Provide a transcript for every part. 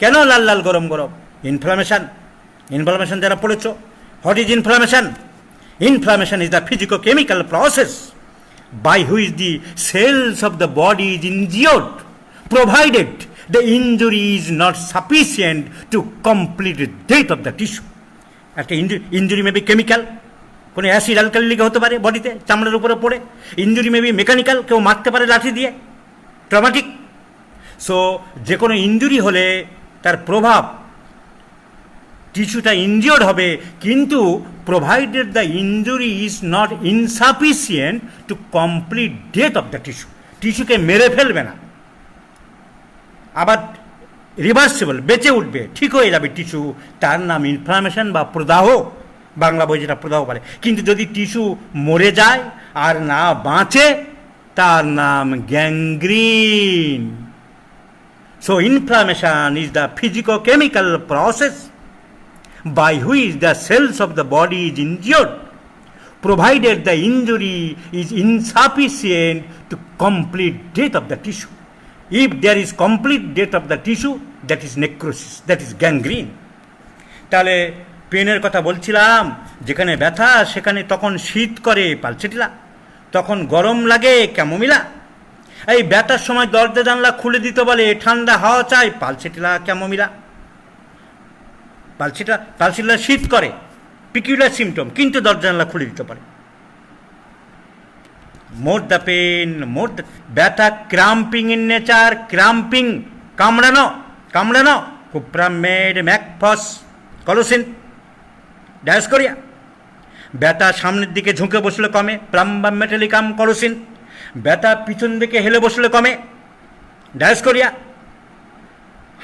কেন লাল লাল গরম গরম? ইনফ্লামেশন। ইনফ্লামেশন যারা পড়েছ, what is inflammation? Inflammation is the physicochemical process by which the cells of the body is injured, provided the injury is not sufficient to complete the death of the tissue. একটা injury maybe chemical, কোনো acid alkali লিগে হতে পারে বডিতে, চামড়ার উপরে পড়ে। Injury maybe mechanical, কেউ মারতে পারে লাঠি দিয়ে, ট্রমাটিক। সো যে কোনো ইঞ্জুরি হলে তার প্রভাব টিস্যুটা ইনজিওর্ড হবে, কিন্তু provided the injury is not insufficient to complete death of the tissue. টিস্যুকে মেরে ফেলবে না, আবার রিভার্সিবল, বেঁচে উঠবে, ঠিক হয়ে যাবে টিস্যু। তার নাম ইনফ্লামেশন বা প্রদাহ, বাংলা বই যেটা প্রদাহ বলে। কিন্তু যদি টিস্যু মরে যায় আর না বাঁচে, তার নাম gangrene. So inflammation is the physicochemical process by which the cells of the body is injured, provided the injury is insufficient to complete death of the tissue. If there is complete death of the tissue, that is necrosis, that is gangrene. তাহলে পেনের কথা বলছিলাম, যেখানে ব্যথা সেখানে তখন শীত করে পালসেটিলা, তখন গরম লাগে ক্যামোমিলা। এই ব্যথার সময় দরজা জানলা খুলে দিতে বলে, ঠান্ডা হাওয়া চাই, পালসেটিলা ক্যামোমিলা। পালসেটিলা শীত করে, পিকিউলার সিমটম, কিন্তু দরজা জানলা খুলে দিতে পারে। More the pain, more the ব্যথা, ক্রাম্পিং ইন নেচার, ক্রাম্পিং, কামড়ানো, কামড়ানো, কুপ্রামেড, ম্যাকফস, কলোসিন, ডায়াসকোরিয়া। ব্যথা সামনের দিকে ঝুঁকে বসলে কমে, প্লাম্বাম মেটালিকাম, কলোসিন। ব্যথা পিছন দিকে হেলে বসলে কমে, ডায়াসকোরিয়া।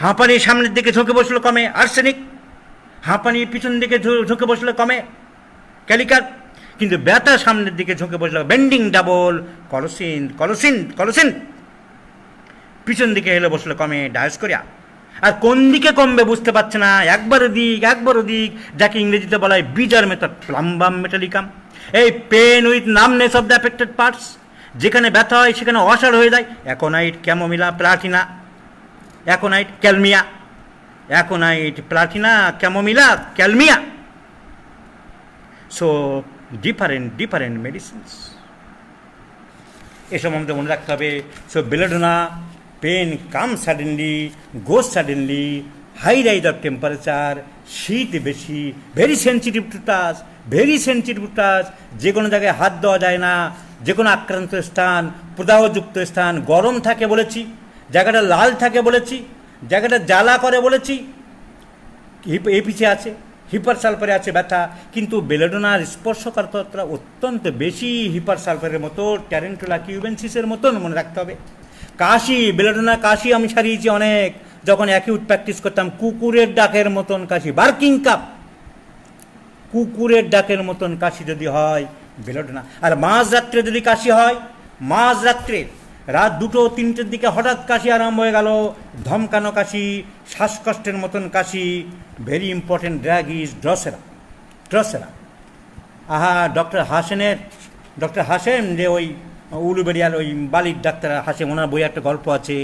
হাঁপানি সামনের দিকে ঝুঁকে বসলে কমে, আর্সেনিক। হাঁপানি পিছন দিকে ঝুঁকে বসলে কমে, ক্যালিকার। কিন্তু ব্যথা সামনের দিকে ঝুঁকে বসলে, বেন্ডিং ডাবল, কলোসিন, কলোসিন, কলোসিন। পিছন দিকে হেলে বসলে কমে, ডায়াসকোরিয়া। আর কোন দিকে কমবে বুঝতে পারছে না, একবার ওদিক একবার ওদিক, যাকে ইংরেজিতে বলা হয় বিজার মেথড, প্লাম্বাম মেটালিকাম। এই pain with numbness of the affected parts, যেখানে ব্যথা হয় সেখানে অসাড় হয়ে যায়, aconite, chamomilla, platina, aconite, kalmia, aconite, platina, chamomilla, kalmia. So different medicines, এ সম্বন্ধে মনে রাখতে হবে। So belladonna, pain come suddenly, goes suddenly, high rise of temperature, শীত বেশি, very sensitive to touch, very sensitive to touch. যে কোনো জায়গায় হাত দেওয়া যায় না, যে কোনো আক্রান্ত স্থান, প্রদাহযুক্ত স্থান গরম থাকে বলেছি, জায়গাটা লাল থাকে বলেছি, জায়গাটা জ্বালা করে বলেছি। এই পিছিয়ে আছে, হিপার সালফারে আছে ব্যথা, কিন্তু বেলেডোনার স্পর্শকাতরতা অত্যন্ত বেশি, হিপার সালফারের মতো, ট্যারেন্টুলা কিউবেন্সিসের মতন মনে রাখতে হবে। কাশি, বেলেডোনা কাশি আমি সারিয়েছি অনেক, যখন অ্যাকিউট প্র্যাকটিস করতাম, কুকুরের ডাকের মতন কাশি, বার্কিং কাপ, কুকুরের ডাকের মতন কাশি যদি হয় বেলেডোনা। আর মাঝরাত্রে যদি কাশি হয়, মাঝরাত্রে রাত 2-3টের দিকে হঠাৎ কাশি আরম্ভ হয়ে গেল, ধমকানো কাশি, শ্বাসকষ্টের মতন কাশি, very important drug is drosera, drosera. Doctor হাসেন যে ওই উলুবেড়িয়ার ওই বালির ডাক্তার হাসেম, ওনার বই একটা গল্প আছে।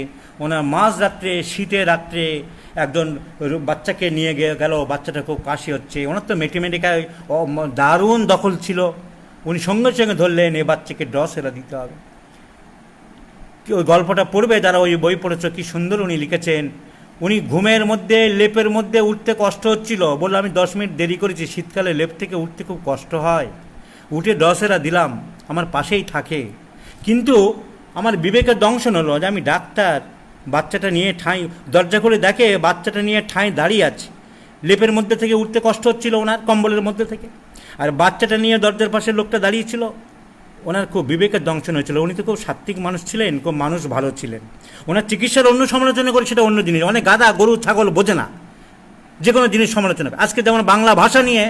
ওনার মাঝরাত্রে শীতের রাত্রে একজন বাচ্চাকে নিয়ে গেল, বাচ্চাটা খুব কাশি হচ্ছে, ওনার তো ম্যাথমেটিক্যাল দারুণ দখল ছিল, উনি সঙ্গে সঙ্গে ধরলেন এ বাচ্চাকে ড্রসেরা দিতে হবে। ওই গল্পটা পড়বে যারা ওই বই পড়েছ, কি সুন্দর উনি লিখেছেন। উনি ঘুমের মধ্যে লেপের মধ্যে উঠতে কষ্ট হচ্ছিল, বললো আমি 10 মিনিট দেরি করেছি, শীতকালে লেপ থেকে উঠতে খুব কষ্ট হয়, উঠে ড্রসেরা দিলাম, আমার পাশেই থাকে। কিন্তু আমার বিবেকের দংশন হলো যে আমি ডাক্তার, বাচ্চাটা নিয়ে ঠাঁই, দরজা করে দেখে বাচ্চাটা নিয়ে ঠাঁই দাঁড়িয়ে আছে, লেপের মধ্যে থেকে উঠতে কষ্ট হচ্ছিল ওনার, কম্বলের মধ্যে থেকে, আর বাচ্চাটা নিয়ে দরজার পাশে লোকটা দাঁড়িয়েছিল। ওনার খুব বিবেকের দংশন হয়েছিল। উনি তো খুব সাত্ত্বিক মানুষ ছিলেন, খুব মানুষ ভালো ছিলেন। ওনার চিকিৎসার অন্য সমালোচনা করে সেটা অন্য জিনিস, অনেক গাধা গরু ছাগল বোঝে না, যে কোনো জিনিস সমালোচনা করে। আজকে যেমন বাংলা ভাষা নিয়ে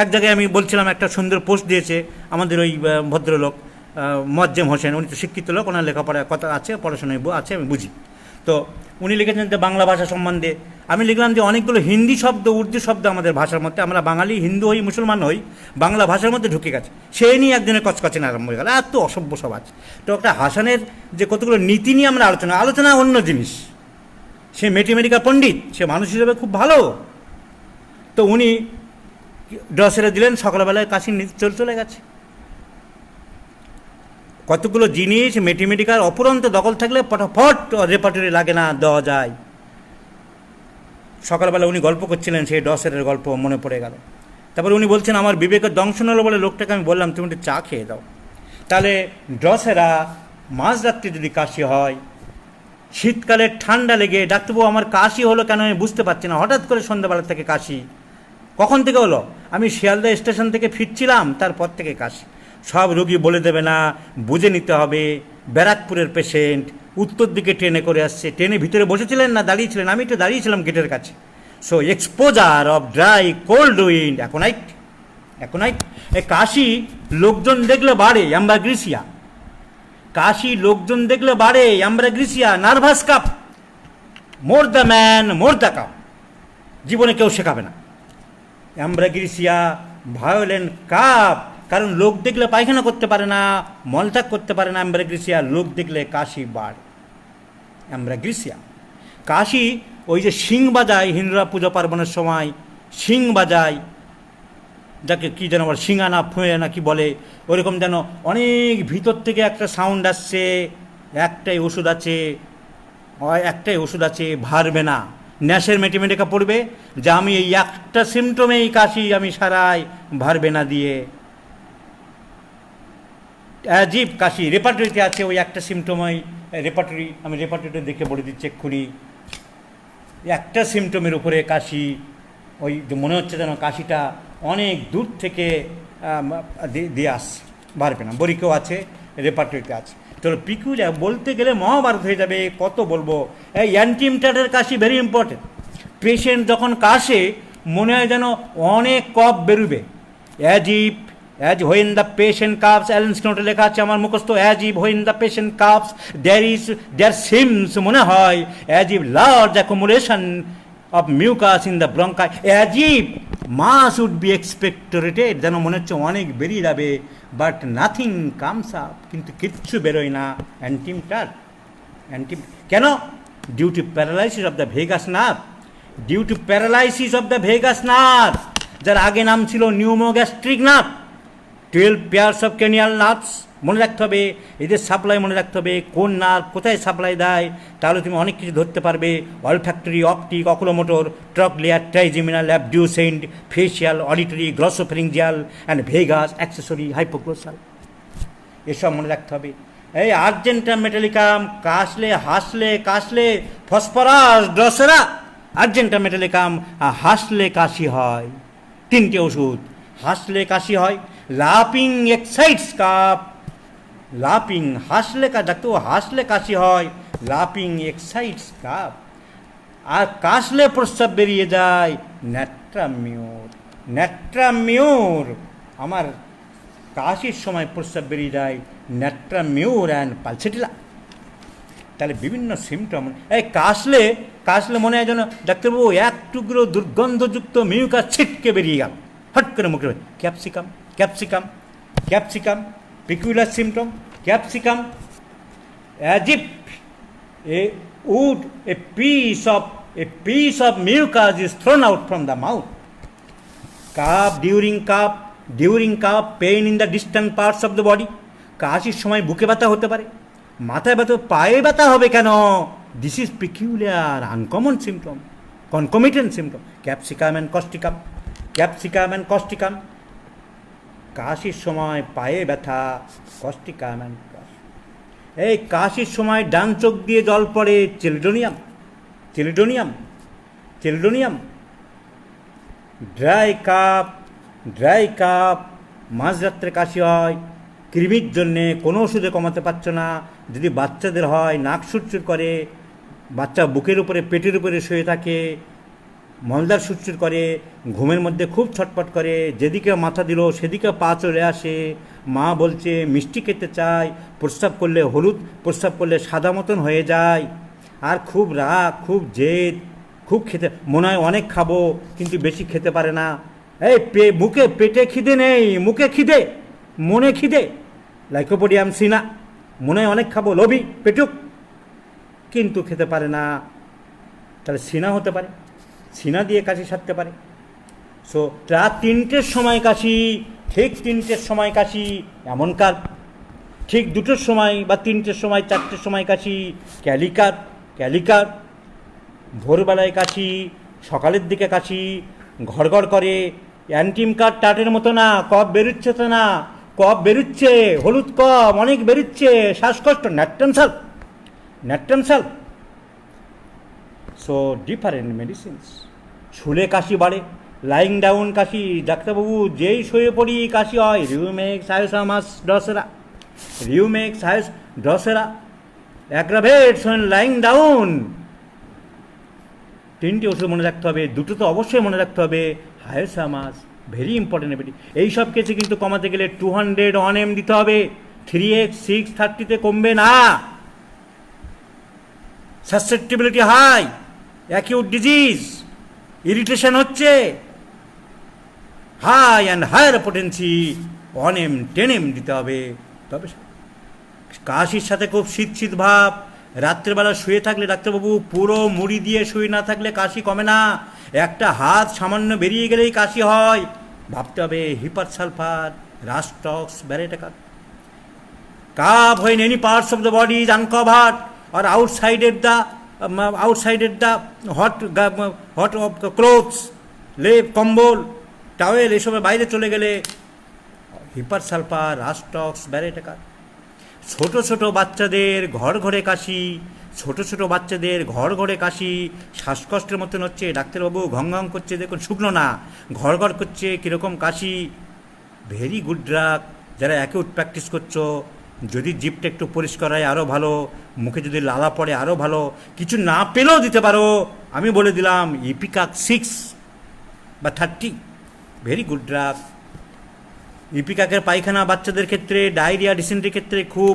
এক জায়গায় আমি বলছিলাম, একটা সুন্দর পোস্ট দিয়েছে আমাদের ওই ভদ্রলোক মোয়াজ্জেম হোসেন, উনি তো শিক্ষিত লোক, ওনার লেখাপড়ার কথা আছে, পড়াশোনায় আছে, আমি বুঝি। তো উনি লিখেছেন যে বাংলা ভাষা সম্বন্ধে, আমি লিখলাম যে অনেকগুলো হিন্দি শব্দ, উর্দু শব্দ আমাদের ভাষার মধ্যে, আমরা বাঙালি, হিন্দু হই, মুসলমান হই, বাংলা ভাষার মধ্যে ঢুকে গেছে। সেই নিয়ে একদিনের কচকচেন আরম্ভ হয়ে গেল, এত অসভ্য সব আছে। তো একটা হাসানের যে কতগুলো নীতি নিয়ে আমরা আলোচনা অন্য জিনিস, সে ম্যাথমেটিক্যাল পণ্ডিত, সে মানুষ হিসেবে খুব ভালো। তো উনি ড্রসেরা দিলেন, সকালবেলায় কাশি চলে গেছে। কতগুলো জিনিস ম্যাথমেটিক্যাল অপুরন্ত দখল থাকলে ফটাফট রেপার্টরি লাগে না, দেওয়া যায়। সকালবেলা উনি গল্প করছিলেন, সেই ড্রসের গল্প মনে পড়ে গেল। তারপরে উনি বলছেন, আমার বিবেকের দংশন হলো বলে লোকটাকে আমি বললাম তুমি একটু চা খেয়ে দাও। তাহলে ড্রসেরা মাঝরাত্রি যদি কাশি হয়, শীতকালে ঠান্ডা লেগে ডাক্তারবাবু আমার কাশি হলো কেন আমি বুঝতে পারছি না, হঠাৎ করে সন্ধ্যাবেলা থেকে কাশি, কখন থেকে হলো? আমি শিয়ালদা স্টেশন থেকে ফিরছিলাম, তারপর থেকে কাশি। সব রোগী বলে দেবে না, বুঝে নিতে হবে। ব্যারাকপুরের পেশেন্ট উত্তর দিকে ট্রেনে করে আসছে, ট্রেনে ভিতরে বসেছিলেন না দাঁড়িয়েছিলেন? আমি একটু দাঁড়িয়েছিলাম গেটের কাছে। So exposure of dry cold wind, aconite. এই কাশি লোকজন দেখলে বাড়ে অ্যাম্বাগ্রিসিয়া, কাশি লোকজন দেখলে বাড়ে ambra grisea, nervous cough, more the man more the cough, জীবনে কেউ শেখাবে না। অ্যাম্বাগ্রিসিয়া ভায়োলেন্ট কাপ, কারণ লোক দেখলে পায়খানা করতে পারে না, মলত্যাগ করতে পারে না। অ্যাম্বাগ্রিসিয়া লোক দেখলে কাশি বাড়ে, অ্যাম্বাগ্রিসিয়া। কাশি ওই যে শিং বাজায় হিন্দুরা পুজো পার্বণের সময়, শিং বাজায়, যাকে কী যেন বলে, শিঙানা ফুঁয়ে না কি বলে, ওরকম যেন অনেক ভিতর থেকে একটা সাউন্ড আসছে। একটাই ওষুধ আছে, ভারবে না। ন্যাসের ম্যাথমেটিকা পড়বে যে আমি এই একটা সিমটমেই কাশি আমি সারাই, ভারবে না দিয়ে অ্যাজিব কাশি রেপার্টরিতে আছে, ওই একটা সিমটমই রেপার্টরি, আমি রেপার্টরিতে দেখে বলে দিচ্ছি এক্ষুনি। একটা সিমটমের উপরে কাশি, ওই মনে হচ্ছে যেন কাশিটা অনেক দূর থেকে দিয়ে আসছে, ভারবে না। বরিকেও আছে, রেপার্টরিতে আছে। তো পিকুলিয়া বলতে গেলে মহাভারত হয়ে যাবে, কত বলবো। এই অ্যান্টিমটাটের কাশি ভেরি ইম্পর্টেন্ট। পেশেন্ট যখন কাশে মনে হয় যেন অনেক কফ বেরোবে। As when the patient coughs, Allen's নোটে লেখা আছে আমার মুখস্থ, as if when the patient coughs there seems, মনে হয় as if large accumulation of mucus in the bronchi, as if mass would be expectorated, যেন মনে হচ্ছে অনেক বেরিয়ে যাবে, বাট নাথিং কামস আপ, কিন্তু কিচ্ছু বেরোয় না। অ্যান্টিমটাট কেন? Due to paralysis of the vagus nerve, যার আগে নাম ছিল pneumogastric nerve. 12 pairs of cranial nerves মনে রাখতে হবে, এদের সাপ্লাই মনে রাখতে হবে, কোন নার্ভ কোথায় সাপ্লাই দেয়, তাহলে তুমি অনেক কিছু ধরতে পারবে। Olfactory, optic, oculomotor, trochlear, trigeminal, abducent, facial, auditory, glossopharyngeal and vagus, accessory, hypoglossal, এসব মনে রাখতে হবে। এই আর্জেন্টাম মেটালিকাম, কাশলে ফসফরাস, ড্রসেরা। আর্জেন্টাম মেটালিকাম, হাসলে কাশি হয়। 3টে ওষুধ, হাসলে কাশি হয়। লাফিং এক্সাইটস কাপ, হাসলে কাশি হয়, লাফিং এক্সাইটস কাপ। আর কাশলে প্রস্রাব বেরিয়ে যায়, ন্যাট্রামিউর। আমার কাশির সময় প্রস্রাব বেরিয়ে যায়, ন্যাট্রামিউর অ্যান্ড পালসেটিলা। তাহলে বিভিন্ন সিমটম। এই কাশলে মনে হয় যেন ডাক্তারবাবু এক টুকরো দুর্গন্ধযুক্ত মিউকাস ছিটকে বেরিয়ে গেল, হট করে মুখে। Capsicum peculiar symptom, capsicum, as if a piece of mucus is thrown out from the mouth. During cough, pain in the distant parts of the body. কাশির সময় বুকে ব্যথা হতে পারে, মাথায় ব্যথা, পায়ে ব্যথা হবে কেন? This is peculiar, uncommon symptom, concomitant symptom. Capsicum and causticum. কাশির সময় পায়ে ব্যথা, কস্টিকাম অ্যান্ড কস। এই কাশির সময় ডান চোখ দিয়ে জল পড়ে, চেলিডোনিয়াম। ড্রাই কাপ, মাঝরাত্রে কাশি হয়, কৃমির জন্যে কোনো ওষুধে কমাতে পারছো না। যদি বাচ্চাদের হয়, নাক সুরচুর করে, বাচ্চা বুকের উপরে পেটের উপরে শুয়ে থাকে, মলদার সুরচুর করে, ঘুমের মধ্যে খুব ছটপট করে, যেদিকে মাথা দিল সেদিকে পা চলে আসে, মা বলছে মিষ্টি খেতে চায়, প্রস্রাব করলে হলুদ, প্রস্রাব করলে সাদা মতন হয়ে যায়, আর খুব রাগ, খুব জেদ, খুব খেতে মনে হয় অনেক খাবো কিন্তু বেশি খেতে পারে না। এই পেটে খিদে নেই, মুখে খিদে, মনে খিদে, লাইকোপোডিয়াম সিনা, মনে হয় অনেক খাবো, লোভী, পেটুক, কিন্তু খেতে পারে না। তাহলে সিনা হতে পারে, সিনা দিয়ে কাশি সারতে পারে। সো রাত 3টের সময় কাশি, ঠিক 3টের সময় কাশি এমন কার, ঠিক 2টোর সময় বা 3টের সময় 4টের সময় কাশি ক্যালিকার, ক্যালিকার। ভোরবেলায় কাশি, সকালের দিকে কাশি, ঘড়ঘড় করে, অ্যান্টিমকার টাটের মতো না, কফ বেরোচ্ছে তো না, কফ বেরোচ্ছে, হলুদ কফ অনেক বেরোচ্ছে, শ্বাসকষ্ট, natrum sul, natrum sul. So different medicines. শুলে কাশি বাড়ে, লাইং ডাউন কাশি, ডাক্তারবাবু যেই শুয়ে পড়ি কাশি হয়, rumex, hyoscyamus, drosera, rumex, hyos, drosera, aggravates when lying down. 3টে ওষুধ মনে রাখতে হবে, 2টো তো অবশ্যই মনে রাখতে হবে, হায়োসামাস ভেরি ইম্পর্টেন্ট এবিটি। এইসব কেসে কিন্তু কমাতে গেলে 200 1 m দিতে হবে, 3x 630-তে কমবে না। Susceptibility high, acute disease, irritation হচ্ছে, high and higher potency 1 m 10 m দিতে হবে। তবে কাশির সাথে খুব শীত শীত ভাব, রাত্রেবেলা শুয়ে থাকলে ডাক্তারবাবু পুরো মুড়ি দিয়ে শুয়ে না থাকলে কাশি কমে না, একটা হাত সামান্য বেরিয়ে গেলেই কাশি হয়। ভাবতে হবে hepar sulphur, rhus tox, baryta carb. Cough when any parts of the body is uncovered or outside the hot of the clothes, লেপ, কম্বল, টাওয়েল এসবের বাইরে চলে গেলে হিপার সালফার, রাস্টক্স, ব্যারেটাকার। ছোট ছোট বাচ্চাদের ঘর ঘরে কাশি, ছোট ছোট বাচ্চাদের ঘর ঘরে কাশি, শ্বাসকষ্টের মতন হচ্ছে, ডাক্তারবাবু ঘং ঘং করছে, দেখুন শুকনো না, ঘর ঘর করছে, কীরকম কাশি। Very good drug. যারা অ্যাকিউট প্র্যাকটিস করছো, যদি জিভটা একটু পরিষ্কার হয় আরও ভালো, মুখে যদি লালা পড়ে আরও ভালো, কিছু না পেলেও দিতে পারো। আমি বলে দিলাম ইপিকাক 6 বা 30, ভেরি গুড ড্রাগ। ইপিকাকের পায়খানা বাচ্চাদের ক্ষেত্রে, ডায়রিয়া, ডিসেন্ট্রির ক্ষেত্রে খুব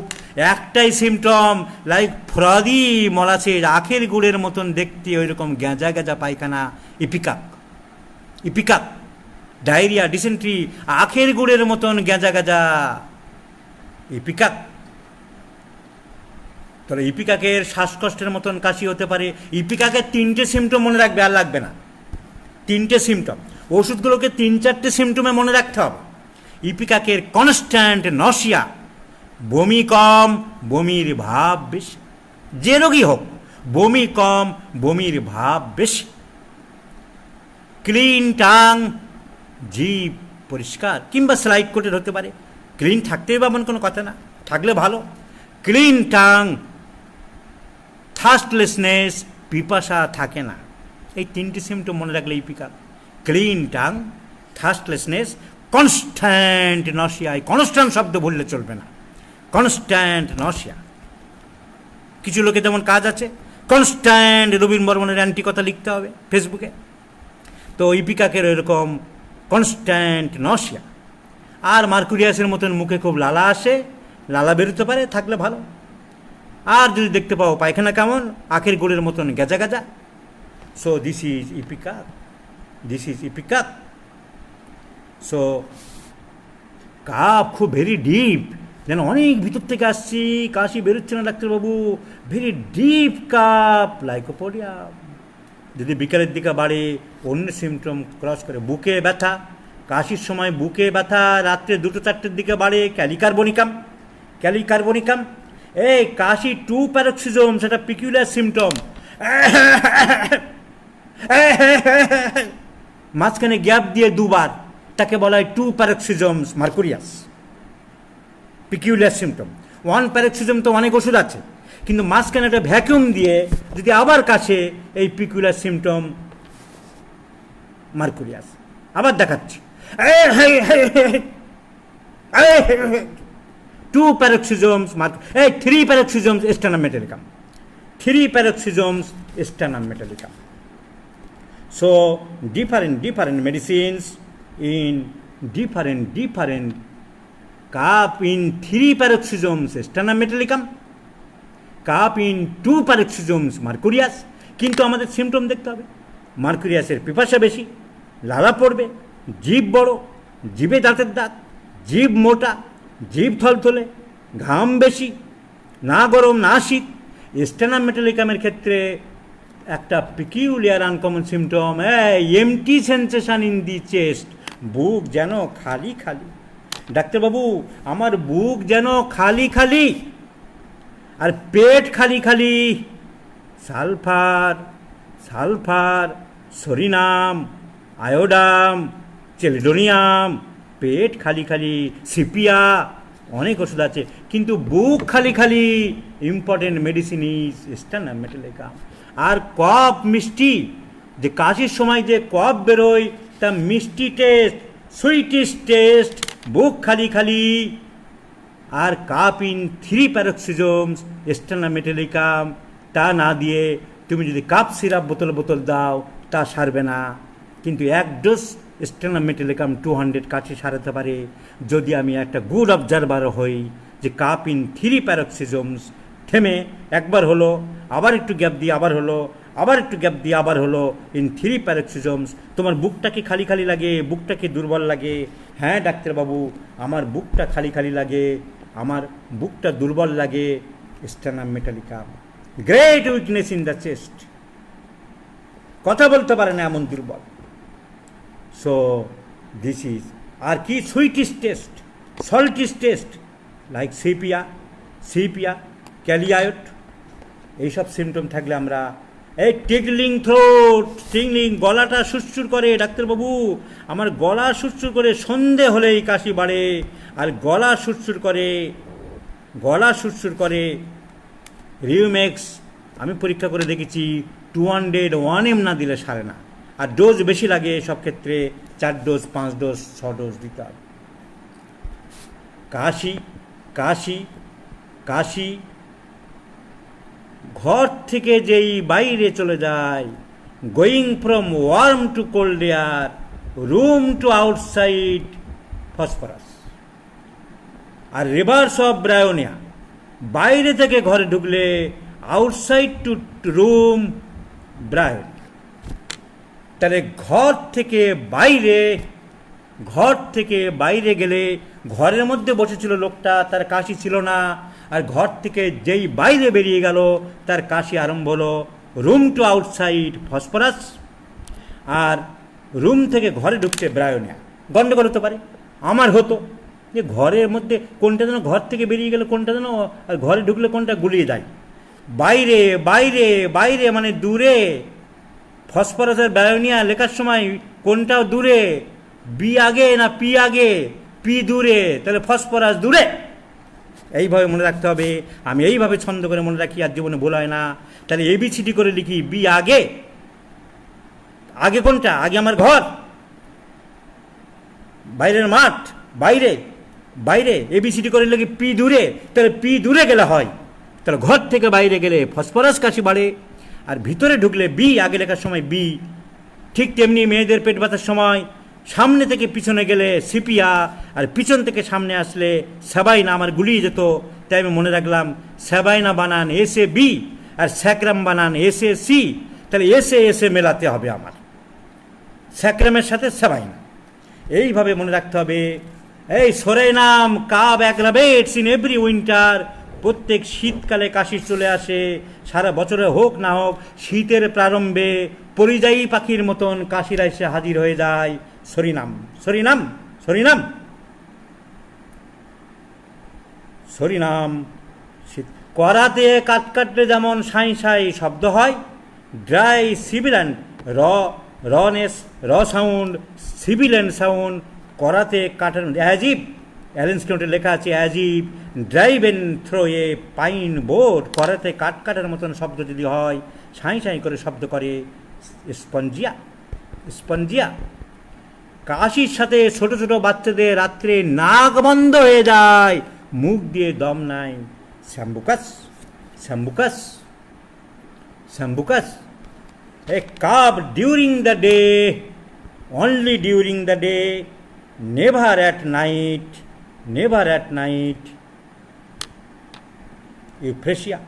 একটাই সিমটম, লাইক ফ্রাদি মলাসের, আখের গুড়ের মতন দেখতে, ওই রকম গেঁজা গেঁজা পায়খানা, ইপিকাক। ইপিকাক, ডায়রিয়া, ডিসেন্ট্রি, আখের গুড়ের মতন গেঁজা গেঁজা, ইপিকাক। তাহলে ইপিকাকের শ্বাসকষ্টের মতন কাশি হতে পারে। ইপিকাকের 3টে সিমটম মনে রাখবে, আর লাগবে না। 3টে সিমটম, ওষুধগুলোকে 3-4টে সিমটমে মনে রাখতে হবে। ইপিকাকের কনস্ট্যান্ট নশিয়া, বমি কম, বমির ভাব বেশি, যে রোগী হোক, বমি কম, বমির ভাব বেশি। ক্লিন টাং, জিভ পরিষ্কার, কিংবা স্লাইড কোটেড হতে পারে, ক্লিন থাকতেই বা এমন কোনো কথা না, থাকলে ভালো। ক্লিন টাং, থার্স্টলেসনেস, পিপাসা থাকে না। এই 3টে সিমটম মনে রাখলে ipecac. Clean tongue, thirstlessness, constant nausea. এই কনস্ট্যান্ট শব্দ বললে চলবে না, কনস্ট্যান্ট নশিয়া। কিছু লোকে যেমন কাজ আছে, কনস্ট্যান্ট রবীন বর্মনের অ্যান্টি কথা লিখতে হবে ফেসবুকে, তো ইপিকাকের এরকম কনস্ট্যান্ট নশিয়া। আর মার্কুরিয়াসের মতন মুখে খুব লালা আসে, লালা বেরোতে পারে, থাকলে ভালো। আর যদি দেখতে পাও পায়খানা কেমন, আখের গুড়ের মতন গেজা গেজা, so this is ipecac, this is ipecac. So cough খুব ভেরি ডিপ, যেন অনেক ভিতর থেকে আসছি, কাশি বেরোচ্ছে না ডাক্তারবাবু, ভেরি ডিপ কাপ, লাইকোপোডিয়া। যদি বিকালের দিকে বাড়ে, অন্য সিমটম ক্রস করে, বুকে ব্যথা, কাশির সময় বুকে ব্যথা, রাত্রে 2-4টের দিকে বাড়ে, ক্যালিকার্বনিকাম, ক্যালিকার্বনিকাম। এই কাশি 2 প্যারক্সিজম, সেটা পিকুলার সিমটম। মাঝখানে গ্যাপ দিয়ে 2বার, তাকে বলা হয় 2 প্যারক্সিজমস মার্কুরিয়াস, পিকুলার সিমটম। 1 প্যারক্সিজম তো অনেক ওষুধ আছে, কিন্তু মাঝখানে একটা ভ্যাকুয়াম দিয়ে যদি আবার কাশে, এই পিকুলার সিমটম মার্কুরিয়াস। আবার দেখাচ্ছি, 2 paroxysms, 3 paroxysms stannum metallicum, 3 paroxysms stannum metallicum. So different medicines in different cup in 3 paroxysms sternum metallicum, cup in 2 paroxysms mercurius। কিন্তু আমাদের সিমটম দেখতে হবে। মার্কুরিয়াসের পিপাসা বেশি, লালা পড়বে, জিভ বড়, জিভে দাঁতের দাঁত, জিভ মোটা, জিভ থলথলে, ঘাম বেশি, না গরম না শীত। স্ট্যানাম মেটালিকামের ক্ষেত্রে একটা peculiar uncommon symptom, empty sensation in the chest, বুক যেন খালি খালি। ডাক্তারবাবু, আমার বুক যেন খালি খালি আর পেট খালি খালি। Sulphur, sulphur, psorinum, iodum, chelidonium, পেট খালি খালি, সিপিয়া, অনেক ওষুধ আছে, কিন্তু বুক খালি খালি। Important medicine is standard metallicum. আর কফ মিষ্টি, যে কাশির সময় যে কফ বেরোয় তা মিষ্টি টেস্ট, সুইটিস্ট টেস্ট, বুক খালি খালি। আর কাপ ইন 3 প্যারক্সিজমস স্ট্যান্ডার্ড মেটালিকাম। তা না দিয়ে তুমি যদি কাপ সিরাপ বোতল বোতল দাও তা সারবে না, কিন্তু 1 ডোজ স্ট্যান্ডার্ড মেটালিকাম 200 কাশি সারাতে পারে যদি আমি একটা গুড অবজারভার হই যে কাপ ইন 3 প্যারক্সিজমস। থেমে একবার হলো, আবার একটু গ্যাপ দিয়ে আবার হলো, আবার একটু গ্যাপ দিয়ে আবার হলো, ইন 3 প্যারক্সিজমস। তোমার বুকটা কি খালি খালি লাগে? বুকটা কি দুর্বল লাগে? হ্যাঁ ডাক্তারবাবু, আমার বুকটা খালি খালি লাগে, আমার বুকটা দুর্বল লাগে। Standard metallicum. Great weakness in the chest, কথা বলতে পারে না এমন দুর্বল। So this is. আর কি sweetest taste, saltiest taste, like sepia, sepia, kali iod, এইসব সিমটম থাকলে আমরা এই টিকলিং থ্রোট, টিকলিং, গলাটা সুরসুর করে। ডাক্তারবাবু, আমার গলা সুরসুর করে, সন্ধে হলেই কাশি বাড়ে, আর গলা সুরসুর করে, গলা সুরসুর করে। রিউমেক্স আমি পরীক্ষা করে দেখেছি 201 না দিলে সারে না, আর ডোজ বেশি লাগে সব ক্ষেত্রে, 4 ডোজ, 5 ডোজ, 6 ডোজ দিতে হবে। কাশি, কাশি, কাশি, ঘর থেকে যেই বাইরে চলে যায়, going from warm to cold air, room to outside, phosphorus. আর রিভার্স অফ ব্রায়োনিয়া, বাইরে থেকে ঘরে ঢুকলে আউটসাইড টু রুম, ব্রায়োন। তাহলে ঘর থেকে বাইরে, ঘর থেকে বাইরে গেলে, ঘরের মধ্যে বসেছিল লোকটা, তার কাশি ছিল না, আর ঘর থেকে যেই বাইরে বেরিয়ে গেল তার কাশি আরম্ভ হলো। Room to outside, phosphorus. আর রুম থেকে ঘরে ঢুকছে ব্রায়োনিয়া। গন্ডগোল হতে পারে, আমার হতো যে ঘরের মধ্যে কোনটা যেন ঘর থেকে বেরিয়ে গেলে কোনটা যেন, আর ঘরে ঢুকলে কোনটা গুলিয়ে যায়। বাইরে, বাইরে, বাইরে মানে দূরে। ফসফরাসের ব্রায়োনিয়া লেখার সময় কোনটাও দূরে, বি আগে না পি আগে? পি দূরে, তাহলে ফসফরাস দূরে। এইভাবে মনে রাখতে হবে। আমি এইভাবে ছন্দ করে মনে রাখি, আর জীবনে ভুল হয় না। তাহলে এবিসিডি করে লিখি, বি আগে, আগে কোনটা? আগে আমার ঘর, বাইরের মাঠ, বাইরে, বাইরে। এবিসিডি করে লিখি পি দূরে, তাহলে পি দূরে গেলে হয়। তাহলে ঘর থেকে বাইরে গেলে ফসফরাস কাশি বাড়ে, আর ভিতরে ঢুকলে বি আগে লেখার সময় বি। ঠিক তেমনি মেয়েদের পেট ব্যথার সময় সামনে থেকে পিছনে গেলে সিপিয়া, আর পিছন থেকে সামনে আসলে সাবাইনা, আমার গুলিয়ে যেত। তাই আমি মনে রাখলাম সাবাইনা বানান এসে বি, আর স্যাক্রাম বানান এসে সি। তাহলে এসে এসে মেলাতে হবে আমার, স্যাক্রামের সাথে সাবাইনা। এইভাবে মনে রাখতে হবে। এই সরেনাম কাব অ্যাগ্রাভেটস ইন এভরি উইন্টার। প্রত্যেক শীতকালে কাশি চলে আসে, সারা বছরে হোক না হোক, শীতের প্রারম্ভে পরিযায়ী পাখির মতন কাশিরা এসে হাজির হয়ে যায়। Psorinum, psorinum, psorinum, psorinum. করাতে কাট কাটলে যেমন সাই সাই শব্দ হয়, ড্রাই সিবিল্যান্ড, রনেস, র সাউন্ড, সিবিল্যান্ড সাউন্ড, করাতে কাটার অ্যাজিব। অ্যালেন্স নোটে লেখা আছে অ্যাজিব ড্রাইভ এন থ্রো এ পাইন বোর্ড। করাতে কাট কাটার মতন শব্দ যদি হয়, সাই সাই করে শব্দ করে, স্পঞ্জিয়া, স্পঞ্জিয়া। কাশির সাথে ছোট ছোট বাচ্চাদের রাত্রে নাক বন্ধ হয়ে যায়, মুখ দিয়ে দম নাই, sambucus, sambucus, sambucus. A cough during the day, only during the day, never at night, never at night. Euphrasia.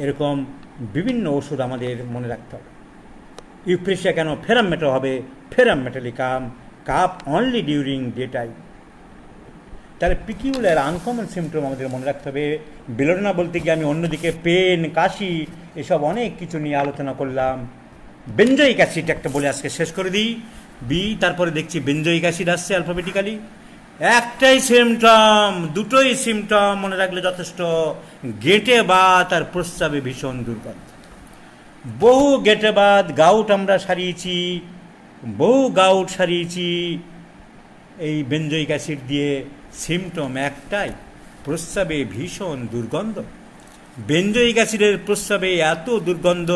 এরকম বিভিন্ন ওষুধ আমাদের মনে রাখতে হবে। ইউফ্রেশিয়া কেন? ফেরাম মেটাল হবে, ফেরাম metallicum, cup only during day time. তাহলে পিকিউলার আনকমন সিমটম আমাদের মনে রাখতে হবে। বেলোডোনা বলতে গিয়ে আমি অন্যদিকে পেন, কাশি, এসব অনেক কিছু নিয়ে আলোচনা করলাম। বেঞ্জয়িক অ্যাসিড একটা বলে আজকে শেষ করে দিই, বি, তারপরে দেখছি বেঞ্জয়িক অ্যাসিড আসছে অ্যালফাবেটিক্যালি। একটাই সিমটম, দুটোই সিমটম মনে রাখলে যথেষ্ট। গেটে বাত আর প্রস্রাবে ভীষণ দুর্গন্ধ। বহু গেটে বাত গাউট আমরা সারিয়েছি, বহু গাউট সারিয়েছি এই বেঞ্জয়িক অ্যাসিড দিয়ে। সিমটম একটাই, প্রস্রাবে ভীষণ দুর্গন্ধ। বেঞ্জয়িক অ্যাসিডের প্রস্রাবে এত দুর্গন্ধ,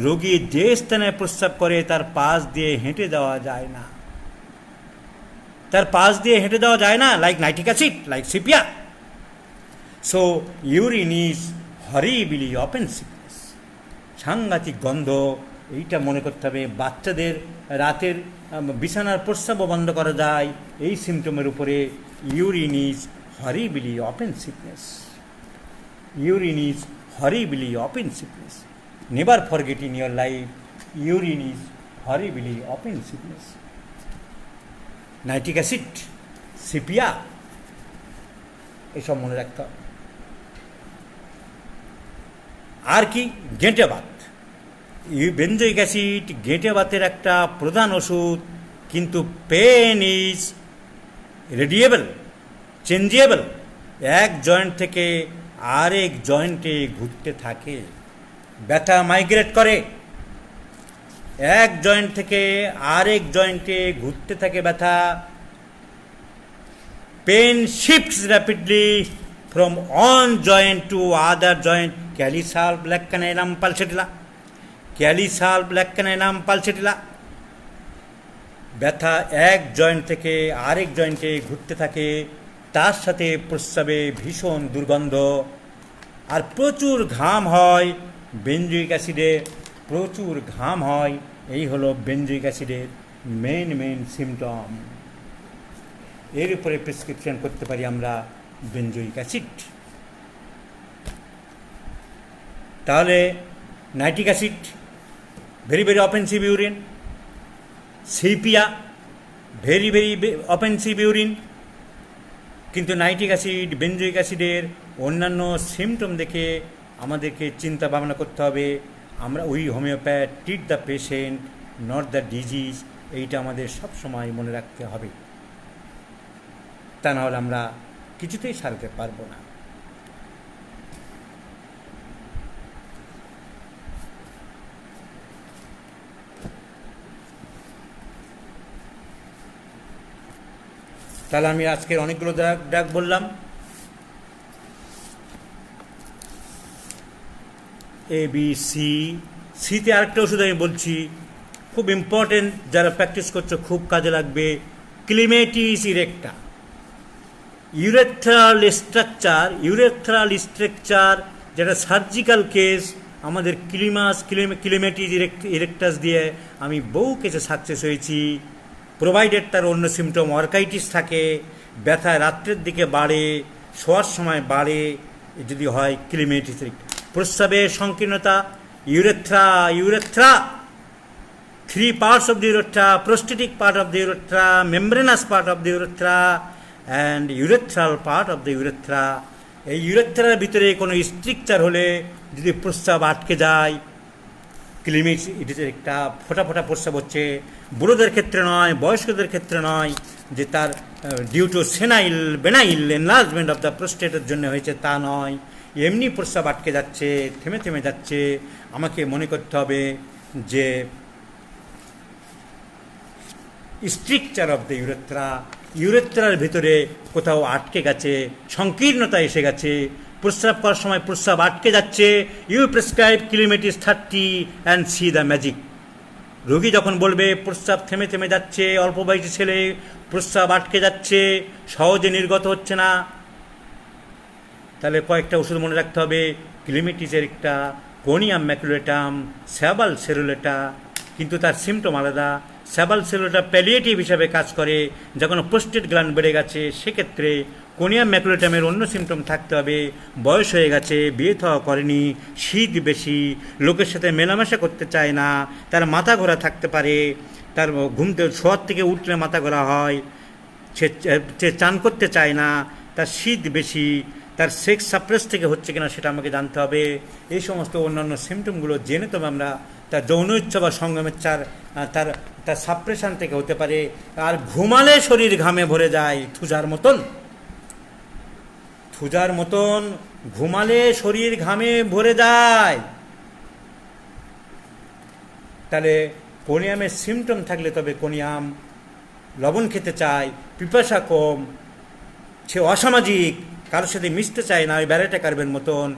রোগী যে স্থানে প্রস্রাব করে তার পাশ দিয়ে হেঁটে যাওয়া যায় না, তার পাশ দিয়ে হেঁটে যাওয়া যায় না, like nitric acid, like sepia. So urine is horribly offensiveness, সাংঘাতিক গন্ধ। এইটা মনে করতে হবে। বাচ্চাদের রাতের বিছানার প্রস্রাবও বন্ধ করা যায় এই সিমটমের উপরে। Urine is horribly offensiveness, urine is horribly offensiveness. Never forget in your life, urine is horribly offensiveness. Nitric acid, sepia, এসব মনে রাখতে হবে। আর কি, গেঁটে বাত। বেঞ্জয়িক অ্যাসিড গেঁটে বাতের একটা প্রধান ওষুধ, কিন্তু পেন ইজ রেডিয়েবল, চেঞ্জেবল। এক জয়েন্ট থেকে আরেক জয়েন্টে ঘুরতে থাকে, ব্যথা মাইগ্রেট করে, এক জয়েন্ট থেকে আরেক জয়েন্টে ঘুরতে থাকে ব্যথা। Pain shifts rapidly from one joint to other joint. Kali sulph lac caninum pulsatilla, kali sulph lac caninum pulsatilla. ব্যথা এক জয়েন্ট থেকে আরেক জয়েন্টে ঘুরতে থাকে, তার সাথে প্রস্রাবে ভীষণ দুর্গন্ধ, আর প্রচুর ঘাম হয়। বেঞ্জয়িক অ্যাসিডে প্রচুর ঘাম হয়। এই হলো বেঞ্জয়িক অ্যাসিডের মেন সিমটম। এর উপরে প্রেসক্রিপশন করতে পারি আমরা বেঞ্জয়িক অ্যাসিড। তাহলে nitric acid very very offensive urine, sepia very very offensive urine. কিন্তু নাইট্রিক অ্যাসিড, বেঞ্জয়িক অ্যাসিডের অন্যান্য সিমটম দেখে আমাদেরকে চিন্তা ভাবনা করতে হবে। আমরা we homeopath treat the patient, not the disease. এইটা আমাদের সব সময় মনে রাখতে হবে, তা নাহলে আমরা কিছুতেই সারতে পারবো না। তাহলে আমি আজকের অনেকগুলো ড্রাগ বললাম। এ বি সি, সিতে আরেকটা ওষুধ আমি বলছি, খুব ইম্পর্টেন্ট, যারা প্র্যাকটিস করছো খুব কাজে লাগবে। ক্লিমেটিস ইরেক্টা। ইউরেথ্রাল স্ট্রাকচার, যেটা সার্জিক্যাল কেস, আমাদের ক্লিমেটিস ইরেক্টাস দিয়ে আমি বহু কেসে সাকসেস হয়েছি। প্রোভাইডেড তার অন্য সিমটম অর্কাইটিস থাকে, ব্যথা রাত্রের দিকে বাড়ে, শোয়ার সময় বাড়ে যদি হয় ক্লিমেটিস ইরেক্টা। প্রস্রাবের সংকীর্ণতা, urethra, 3 parts of the urethra, prostatic part of the urethra, membranous part of the urethra and urethral part of the urethra। এই ইউরেথ্রার ভিতরে কোনো স্ট্রিকচার হলে যদি প্রস্রাব আটকে যায়, ক্লিমেটিস একটা ফোটা প্রস্রাব হচ্ছে, বুড়োদের ক্ষেত্রে নয়, বয়স্কদের ক্ষেত্রে নয়, যে তার due to benign enlargement of the প্রোস্টেটের জন্য হয়েছে তা নয়, এমনি প্রস্রাব আটকে যাচ্ছে, থেমে যাচ্ছে। আমাকে মনে করতে হবে যে স্ট্রিকচার অফ দ্য ইউরেথ্রার ভিতরে কোথাও আটকে গেছে, সংকীর্ণতা এসে গেছে, প্রস্রাব করার সময় প্রস্রাব আটকে যাচ্ছে। You prescribe clematis 30 and see the magic. রোগী যখন বলবে প্রস্রাব থেমে যাচ্ছে, অল্প বয়সী ছেলে প্রস্রাব আটকে যাচ্ছে, সহজে নির্গত হচ্ছে না, তাহলে কয়েকটা ওষুধ মনে রাখতে হবে। ক্লিমেটিসের একটা, কোনিয়াম ম্যাকুলেটাম, স্যাবাল সেরুলেটা, কিন্তু তার সিমটম আলাদা। স্যাবাল সেরুলেটা প্যালিয়েটিভ হিসাবে কাজ করে। যখন প্রোস্টেট গ্ল্যান্ড বেড়ে গেছে সেক্ষেত্রে কোনিয়াম ম্যাকুলেটামের অন্য সিমটম থাকতে হবে। বয়স হয়ে গেছে, বিয়ে থাওয়া করেনি, শীত বেশি, লোকের সাথে মেলামেশা করতে চায় না, তার মাথা ঘোরা থাকতে পারে, তার শোয়ার থেকে উঠলে মাথা ঘোরা হয়, সে চান করতে চায় না, তার শীত বেশি, তার সেক্স সাপ্রেস থেকে হচ্ছে কিনা সেটা আমাকে জানতে হবে। এই সমস্ত অন্যান্য সিমটমগুলো জেনে তবে আমরা তার যৌন ইচ্ছা বা সঙ্গমের তার তার সাপ্রেশন থেকে হতে পারে। আর ঘুমালে শরীর ঘামে ভরে যায় থুজার মতন ঘুমালে শরীর ঘামে ভরে যায়। তাহলে কোনিয়ামের সিমটম থাকলে তবে কোনিয়াম লবণ খেতে চায়, পিপাসা কম, সে অসামাজিক, কারোর সাথে মিশতে চায় না, ওই ব্যারেটা কার্বের মতন।